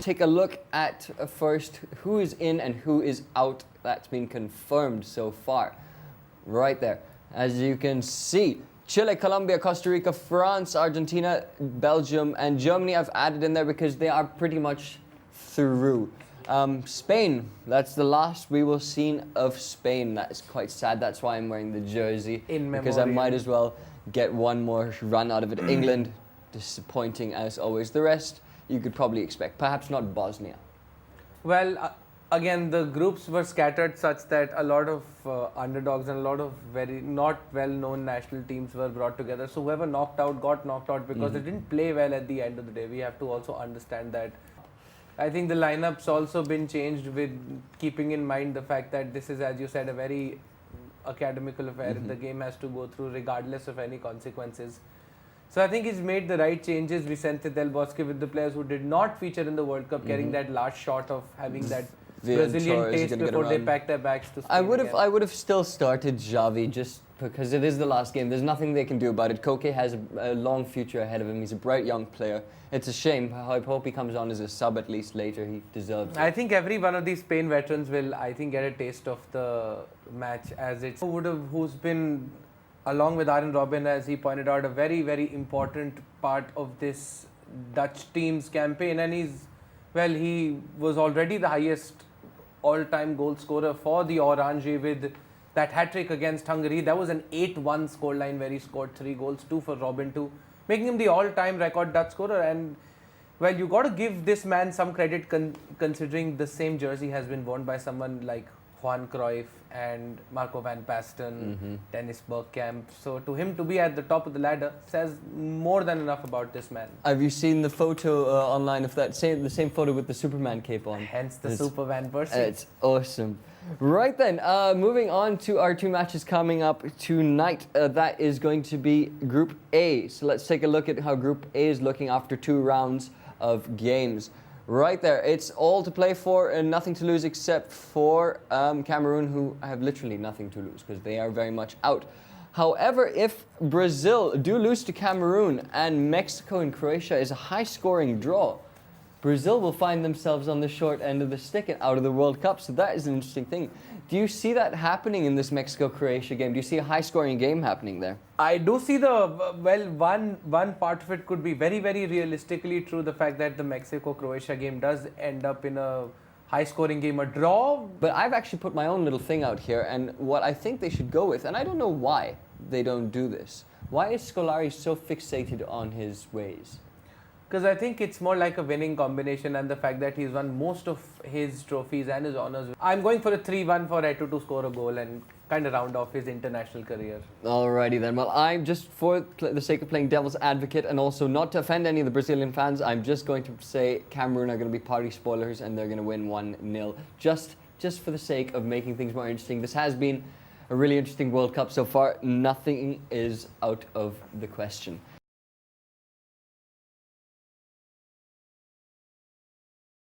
take a look at first who is in and who is out. That's been confirmed so far. Right there. As you can see, Chile, Colombia, Costa Rica, France, Argentina, Belgium, and Germany I've added in there because they are pretty much through. Spain, that's the last we will see of Spain. That is quite sad. That's why I'm wearing the jersey. Because I might as well get one more run out of it. England, disappointing as always. The rest, you could probably expect. Perhaps not Bosnia. Well, again, the groups were scattered such that a lot of underdogs and a lot of very not well-known national teams were brought together. So whoever knocked out got knocked out because they didn't play well at the end of the day. We have to also understand that. I think the lineup's also been changed with keeping in mind the fact that this is, as you said, a very academical affair. The game has to go through regardless of any consequences. So I think he's made the right changes. Vicente Del Bosque with the players who did not feature in the World Cup, getting that last shot of having that Brazilian taste before they pack their bags to Spain. I would have still started Xavi just because it is the last game. There's nothing they can do about it. Koke has a long future ahead of him. He's a bright young player. It's a shame. I hope he comes on as a sub at least later. He deserves it. I think every one of these Spain veterans will, I think, get a taste of the match as it's who's been, along with Arjen Robben, as he pointed out, a very, very important part of this Dutch team's campaign. And he was already the highest all-time goal scorer for the Orange with that hat-trick against Hungary. That was an 8-1 scoreline where he scored 3 goals, 2 for Robben, 2, making him the all-time record Dutch scorer. And, well, you got to give this man some credit considering the same jersey has been worn by someone like Johan Cruyff and Marco van Basten, Dennis Bergkamp. So to him to be at the top of the ladder says more than enough about this man. Have you seen the photo online of the same photo with the Superman cape on? Hence the Super Van Persie. It's awesome. Right then, moving on to our 2 matches coming up tonight. That is going to be Group A. So let's take a look at how Group A is looking after 2 rounds of games. Right there, it's all to play for and nothing to lose except for Cameroon, who have literally nothing to lose because they are very much out. However, if Brazil do lose to Cameroon and Mexico and Croatia is a high-scoring draw, Brazil will find themselves on the short end of the stick and out of the World Cup. So that is an interesting thing. Do you see that happening in this Mexico-Croatia game? Do you see a high-scoring game happening there? I do see one part of it could be very, very realistically true. The fact that the Mexico-Croatia game does end up in a high-scoring game, a draw. But I've actually put my own little thing out here, and what I think they should go with, and I don't know why they don't do this. Why is Scolari so fixated on his ways? Because I think it's more like a winning combination and the fact that he's won most of his trophies and his honours. I'm going for a 3-1 for Eto'o to score a goal and kind of round off his international career. Alrighty then. Well, I'm just, for the sake of playing devil's advocate and also not to offend any of the Brazilian fans, I'm just going to say Cameroon are going to be party spoilers and they're going to win 1-0. Just for the sake of making things more interesting. This has been a really interesting World Cup so far. Nothing is out of the question.